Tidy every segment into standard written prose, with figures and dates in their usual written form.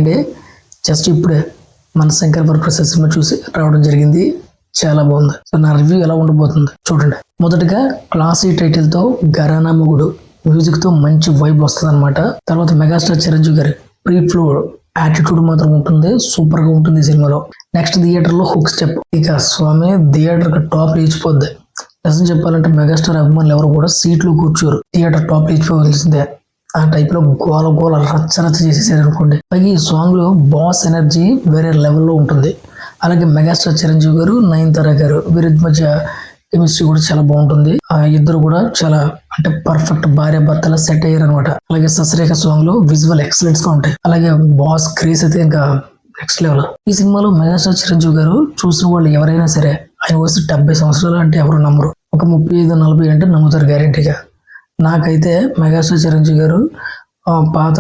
అండి. జస్ట్ ఇప్పుడే మన శంకర్ వరప్రసాద్ సినిమా చూసి రావడం జరిగింది. చాలా బాగుంది. సో నా రివ్యూ ఎలా ఉండబోతుంది చూడండి. మొదటగా క్లాసీ టైటిల్ తో ఘరానా మొగుడు మ్యూజిక్ తో మంచి వైబ్ వస్తుంది అనమాట. తర్వాత మెగాస్టార్ చిరంజీవి గారి ప్రీ ఫ్లో యాటిట్యూడ్ మాత్రం ఉంటుంది, సూపర్ గా ఉంటుంది ఈ సినిమాలో. నెక్స్ట్ థియేటర్ లో హుక్ స్టెప్, ఇక స్వామి థియేటర్ టాప్ లేచిపోద్ది. నిజం చెప్పాలంటే మెగాస్టార్ అభిమానులు ఎవరు కూడా సీట్లు కూర్చోరు, థియేటర్ టాప్ లేచిపోవలసిందే. ఆ టైప్ లో గోల గోల రచ్చ రచ్చ చేసేసారు అనుకోండి. పైగా ఈ సాంగ్ లో బాస్ ఎనర్జీ వేరే లెవెల్లో ఉంటుంది. అలాగే మెగాస్టార్ చిరంజీవి గారు, నయనతార గారు వీరి మధ్య కెమిస్ట్రీ కూడా చాలా బాగుంటుంది. ఆ ఇద్దరు కూడా చాలా అంటే పర్ఫెక్ట్ భార్య భర్తలా సెట్ అయ్యారు అనమాట. అలాగే ససరేఖ సాంగ్ లో విజువల్ ఎక్సలెంట్స్ గా ఉంటాయి. అలాగే బాస్ క్రేజ్ అయితే ఇంకా నెక్స్ట్ లెవెల్. ఈ సినిమాలో మెగాస్టార్ చిరంజీవి గారు చూసిన వాళ్ళు ఎవరైనా సరే ఆయన వయసు 70 సంవత్సరాలు అంటే ఎవరు నమ్మరు. ఒక 35-40 అంటే నమ్ముతారు గ్యారెంటీగా. నాకైతే మెగాస్టార్ చిరంజీవి గారు పాత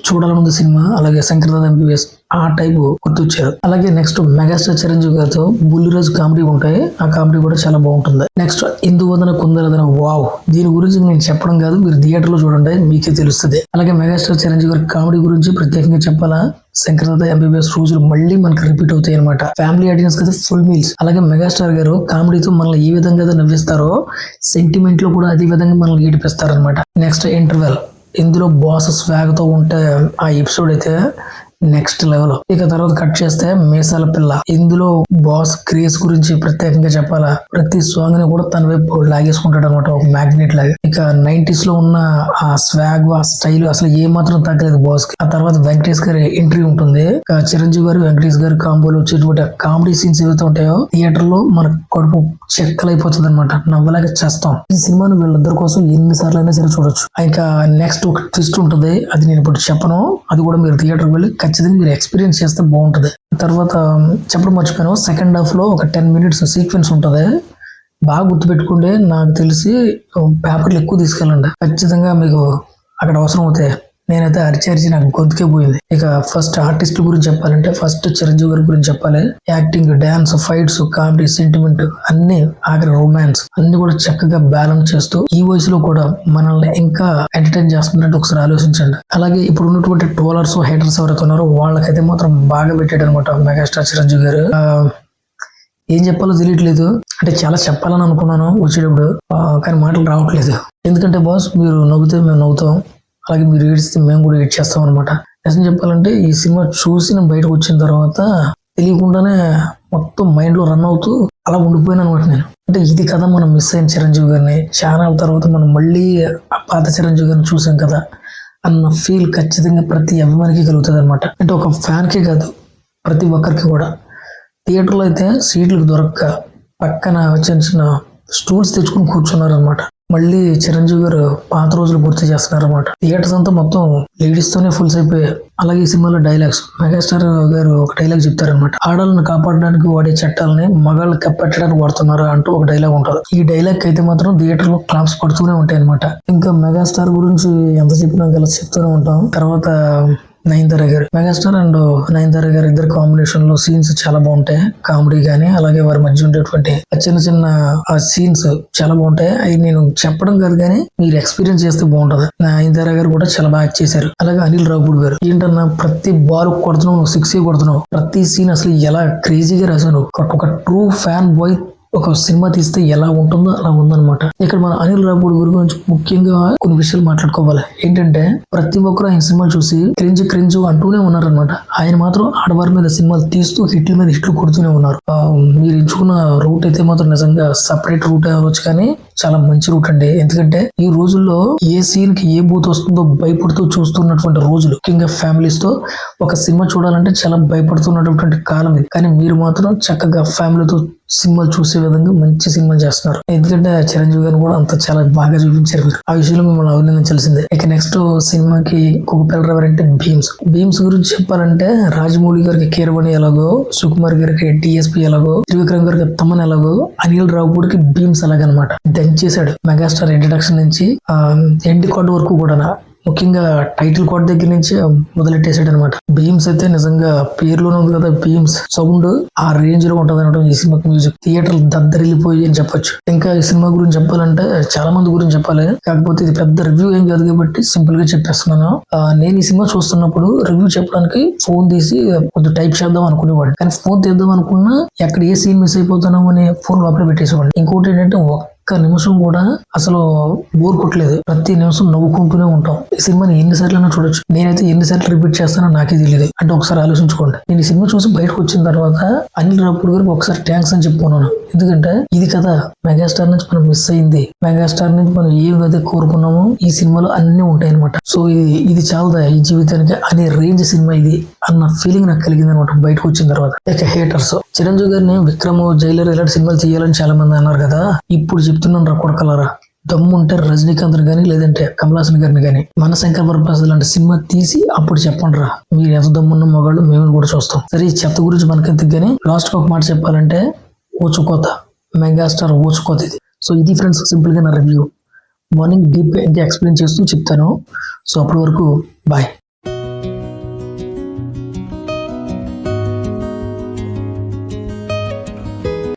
చూడాలనుంది సినిమా, అలాగే శంకర్దాద ఎంబీబీఎస్ ఆ టైపు గుర్తొచ్చారు. అలాగే నెక్స్ట్ మెగాస్టార్ చిరంజీవి గారితో బుల్లిరాజు కామెడీ ఉంటాయి, ఆ కామెడీ కూడా చాలా బాగుంటుంది. నెక్స్ట్ ఇందువదన కుందరదన, వావ్, దీని గురించి నేను చెప్పడం కాదు, మీరు థియేటర్ లో చూడండి మీకే తెలుస్తుంది. అలాగే మెగాస్టార్ చిరంజీవి గారి కామెడీ గురించి ప్రత్యేకంగా చెప్పాలా, శంకర్దాద ఎంబీబీఎస్ రోజులు మళ్ళీ మనకి రిపీట్ అవుతాయి అనమాట. ఫ్యామిలీ ఆడియన్స్ కదా ఫుల్ మీల్స్. అలాగే మెగాస్టార్ గారు కామెడీతో మనల్ని ఏ విధంగా నవ్విస్తారో సెంటిమెంట్ లో కూడా అదే విధంగా మనల్ని ఏడిపిస్తారు అనమాట. నెక్స్ట్ ఇంటర్వెల్, ఇందులో బాస్ స్వాగ్ తో ఉంటే ఆ ఎపిసోడ్ అయితే నెక్స్ట్ లెవెల్. ఇక తర్వాత కట్ చేస్తే మీసాల పిల్ల, ఇందులో బాస్ క్రేజ్ గురించి ప్రత్యేకంగా చెప్పాలా, ప్రతి సాంగ్ ని కూడా తన వైపు లాగేసుకుంటాడు అనమాట, ఒక మ్యాగ్నెట్ లాగా. ఇక 90s లో ఉన్న ఆ స్వాగ్, ఆ స్టైల్ అసలు ఏ మాత్రం తగ్గలేదు బాస్ కి. ఆ తర్వాత వెంకటేష్ గారి ఎంట్రీ ఉంటుంది. ఇక చిరంజీవి గారు వెంకటేష్ గారి కాంబోలో వచ్చేటువంటి కామెడీ సీన్స్ ఏవైతే ఉంటాయో థియేటర్ లో మన కడుపు చెక్కలైపోతుంది అనమాట, నవ్వలేక చేస్తాం. ఈ సినిమాను వీళ్ళిద్దరి కోసం ఎన్నిసార్లు అయినా సరే చూడొచ్చు. ఇంకా నెక్స్ట్ ఒక ట్విస్ట్ ఉంటుంది, అది నేను ఇప్పుడు చెప్పను, అది కూడా మీరు థియేటర్ వెళ్ళి ఖచ్చితంగా మీరు ఎక్స్పీరియన్స్ చేస్తే బాగుంటుంది. తర్వాత చెప్పడం మర్చిపోయాను, సెకండ్ హాఫ్ లో ఒక 10 minutes సీక్వెన్స్ ఉంటుంది, బాగా గుర్తుపెట్టుకుంటే. నాకు తెలిసి పేపర్లు ఎక్కువ తీసుకెళ్ళండి, ఖచ్చితంగా మీకు అక్కడ అవసరం అవుతాయి. నేనైతే అరిచి నాకు గొంతుకే పోయింది. ఇక ఫస్ట్ ఆర్టిస్ట్ గురించి చెప్పాలంటే ఫస్ట్ చిరంజీవి గారి గురించి చెప్పాలి. Acting, dance, fights, comedy, sentiment అన్ని, ఆఖరి రొమాన్స్ అన్ని కూడా చక్కగా బ్యాలెన్స్ చేస్తూ ఈ వయసులో కూడా మనల్ని ఇంకా ఎంటర్టైన్ చేస్తున్నట్టు ఒకసారి ఆలోచించండి. అలాగే ఇప్పుడు ఉన్నటువంటి ట్రోలర్స్, హేటర్స్ ఎవరైతే ఉన్నారో వాళ్ళకైతే మాత్రం బాగా పెట్టాడు అనమాట మెగాస్టార్ చిరంజీవి గారు. ఏం చెప్పాలో తెలియట్లేదు, అంటే చాలా చెప్పాలని అనుకున్నాను వచ్చేటప్పుడు, కానీ మాటలు రావట్లేదు. ఎందుకంటే బాస్ మీరు నవ్వుతే మేము నవ్వుతాం, అలాగే మీరు ఏడిస్తే మేము కూడా ఏడ్ చేస్తాం అనమాట. నిజం చెప్పాలంటే ఈ సినిమా చూసి నేను బయటకు వచ్చిన తర్వాత తెలియకుండానే మొత్తం మైండ్ లో రన్ అవుతూ అలా ఉండిపోయాను అనమాట నేను. అంటే ఇది కదా మనం మిస్ అయిన చిరంజీవి గారిని, చాలా తర్వాత మనం మళ్ళీ ఆ పాత చిరంజీవి గారిని చూసాం కదా అన్న ఫీల్ ఖచ్చితంగా ప్రతి అభిమానికి కలుగుతుంది అనమాట. అంటే ఒక ఫ్యాన్కే కాదు, ప్రతి ఒక్కరికి కూడా. థియేటర్లో అయితే సీట్లకు దొరక్క పక్కన చిన్న చిన్న స్టూల్స్ తెచ్చుకుని కూర్చున్నారు అనమాట. మళ్ళీ చిరంజీవి గారు పాత రోజులు గుర్తు చేస్తున్నారు అనమాట. థియేటర్స్ అంతా మొత్తం లేడీస్ తోనే ఫుల్స్ అయిపోయాయి. అలాగే ఈ సినిమాలో డైలాగ్స్, మెగాస్టార్ గారు ఒక డైలాగ్ చెప్తారనమాట, ఆడలను కాపాడడానికి వాడే చట్టాలని మగాళ్ళకి కప్పెట్టడానికి వాడుతున్నారు అంటూ ఒక డైలాగ్ ఉంటుంది. ఈ డైలాగ్ అయితే మాత్రం థియేటర్ లో క్లాప్స్ పడుతూనే ఉంటాయి అనమాట. ఇంకా మెగాస్టార్ గురించి ఎంత చెప్పినా కలిసి చెప్తూనే ఉంటాం. తర్వాత నయనతార గారు, మెగాస్టార్ అండ్ నయనతార గారు ఇద్దరు కాంబినేషన్ లో సీన్స్ చాలా బాగుంటాయి, కామెడీ గానీ అలాగే వారి మధ్య ఉండేటువంటి చిన్న చిన్న ఆ సీన్స్ చాలా బాగుంటాయి. అవి నేను చెప్పడం కాదు కానీ మీరు ఎక్స్పీరియన్స్ చేస్తే బాగుంటది. నయనతార గారు కూడా చాలా బాగా చేశారు. అలాగే అనిల్ రావుపూడి గారు, ఏంటన్నా ప్రతి బాల్ కొడుతున్నావు, నువ్వు 6 కొడుతున్నావు, ప్రతి సీన్ అసలు ఎలా క్రేజీగా రాశాను. ఒక ట్రూ ఫ్యాన్ బాయ్ ఒక సినిమా తీస్తే ఎలా ఉంటుందో అలా ఉందన్నమాట. ఇక్కడ మన అనిల్ రావుపూడి గురించి ముఖ్యంగా కొన్ని విషయాలు మాట్లాడుకోవాలి. ఏంటంటే ప్రతి ఒక్కరు ఆయన సినిమా చూసి క్రింజ్ అంటూనే ఉన్నారనమాట. ఆయన మాత్రం ఆడవారి మీద సినిమాలు తీస్తూ హిట్ల మీద హిట్లు కొడుతూనే ఉన్నారు. మీరు ఎంచుకున్న రూట్ అయితే మాత్రం నిజంగా సపరేట్ రూట్ అవ్వచ్చు, కానీ చాలా మంచి రూట్ అండి. ఎందుకంటే ఈ రోజుల్లో ఏ సీన్ కి ఏ బూత్ వస్తుందో భయపడుతూ చూస్తున్నటువంటి రోజులు, ముఖ్యంగా ఫ్యామిలీస్ తో ఒక సినిమా చూడాలంటే చాలా భయపడుతున్నటువంటి కాలం ఇది. కానీ మీరు మాత్రం చక్కగా ఫ్యామిలీతో సినిమాలు చూసే విధంగా మంచి సినిమాలు చేస్తున్నారు. ఎందుకంటే చిరంజీవి గారిని కూడా అంత చాలా బాగా చూపించారు మీరు. ఆ విషయంలో మిమ్మల్ని అభినందించాల్సిందే. ఇక నెక్స్ట్ సినిమాకి ఒక పిల్లలు ఎవరంటే భీమ్స్ గురించి చెప్పాలంటే రాజమౌళి గారికి కీరవాణి ఎలాగో, సుకుమార్ గారికి డిఎస్పీ ఎలాగో, త్రివిక్రమ్ గారికి తమన్ ఎలాగో, అనిల్ రావుపూడికి భీమ్స్ అలాగనమాట. దంచేశాడు మెగాస్టార్ ఇంట్రడక్షన్ నుంచి ఎండ్ కార్డ్ వరకు కూడా. ముఖ్యంగా టైటిల్ కోడ్ దగ్గర నుంచి మొదలెట్టేసాడు అనమాట. బీమ్స్ అయితే నిజంగా పేరులోనే ఉంది కదా, బీమ్స్ సౌండ్ ఆ రేంజ్ లో ఉంటది అనమాట ఈ సినిమాకి మ్యూజిక్. థియేటర్ దద్దరిల్లిపోయి అని చెప్పొచ్చు. ఇంకా ఈ సినిమా గురించి చెప్పాలంటే చాలా మంది గురించి చెప్పాలి, కాకపోతే ఇది పెద్ద రివ్యూ ఏం కాదు కాబట్టి సింపుల్ గా చెప్పేస్తున్నాను. నేను ఈ సినిమా చూస్తున్నప్పుడు రివ్యూ చెప్పడానికి ఫోన్ తీసి కొంచెం టైప్ చేద్దాం అనుకునేవాడు, కానీ ఫోన్ తీద్దాం అనుకున్నా ఎక్కడ ఏ సీన్ మిస్ అయిపోతానో అని ఫోన్ లోపల పెట్టేసేవాడు. ఇంకోటి ఏంటంటే ఒక్క నిమిషం కూడా అసలు బోర్ కొట్టలేదు, ప్రతి నిమిషం నవ్వుకుంటూనే ఉంటాం. ఈ సినిమాని ఎన్నిసార్లు చూడొచ్చు. నేనైతే ఎన్నిసార్లు రిపీట్ చేస్తానో నాకే తెలియదు. అంటే ఒకసారి ఆలోచించుకోండి, నేను ఈ సినిమా చూసి బయటకు వచ్చిన తర్వాత అనిల్ రావిపూడి గారికి ఒకసారి థ్యాంక్స్ అని చెప్పుకున్నాను. ఎందుకంటే ఇది కదా మెగాస్టార్ నుంచి మనం మిస్ అయింది, మెగాస్టార్ నుంచి మనం ఏదైతే కోరుకున్నామో ఈ సినిమాలో అన్ని ఉంటాయి అనమాట. సో ఇది చాలదా ఈ జీవితానికి అనే రేంజ్ సినిమా ఇది అన్న ఫీలింగ్ నాకు కలిగింది అనమాట బయటకు వచ్చిన తర్వాత. ఇక హేటర్స్, చిరంజీవి గారిని విక్రమ్, జైలర్ ఇలాంటి సినిమాలు చేయాలని చాలా మంది అన్నారు కదా. ఇప్పుడు చెప్తున్నాను రా కొడకలారా, దమ్ము ఉంటే రజనీకాంత్ గానీ లేదంటే కమల్ హాసన్ గారిని కానీ మన శంకర్ వరప్రసాద్ లాంటి సినిమా తీసి అప్పుడు చెప్పండి రా, మీరు ఎంత దమ్మున్న మగాళ్ళు మేము కూడా చూస్తాం. సరే ఈ చెత్త గురించి మనకెందుకు కానీ లాస్ట్ ఒక మాట చెప్పాలంటే ఊచుకోత, మెగాస్టార్ ఊచుకోత ఇది. సో ఇది ఫ్రెండ్స్ సింపుల్ గా నా రివ్యూ. మార్నింగ్ డీప్ గా ఇంకా ఎక్స్ప్లెయిన్ చేస్తూ చెప్తాను. సో అప్పటి వరకు బాయ్.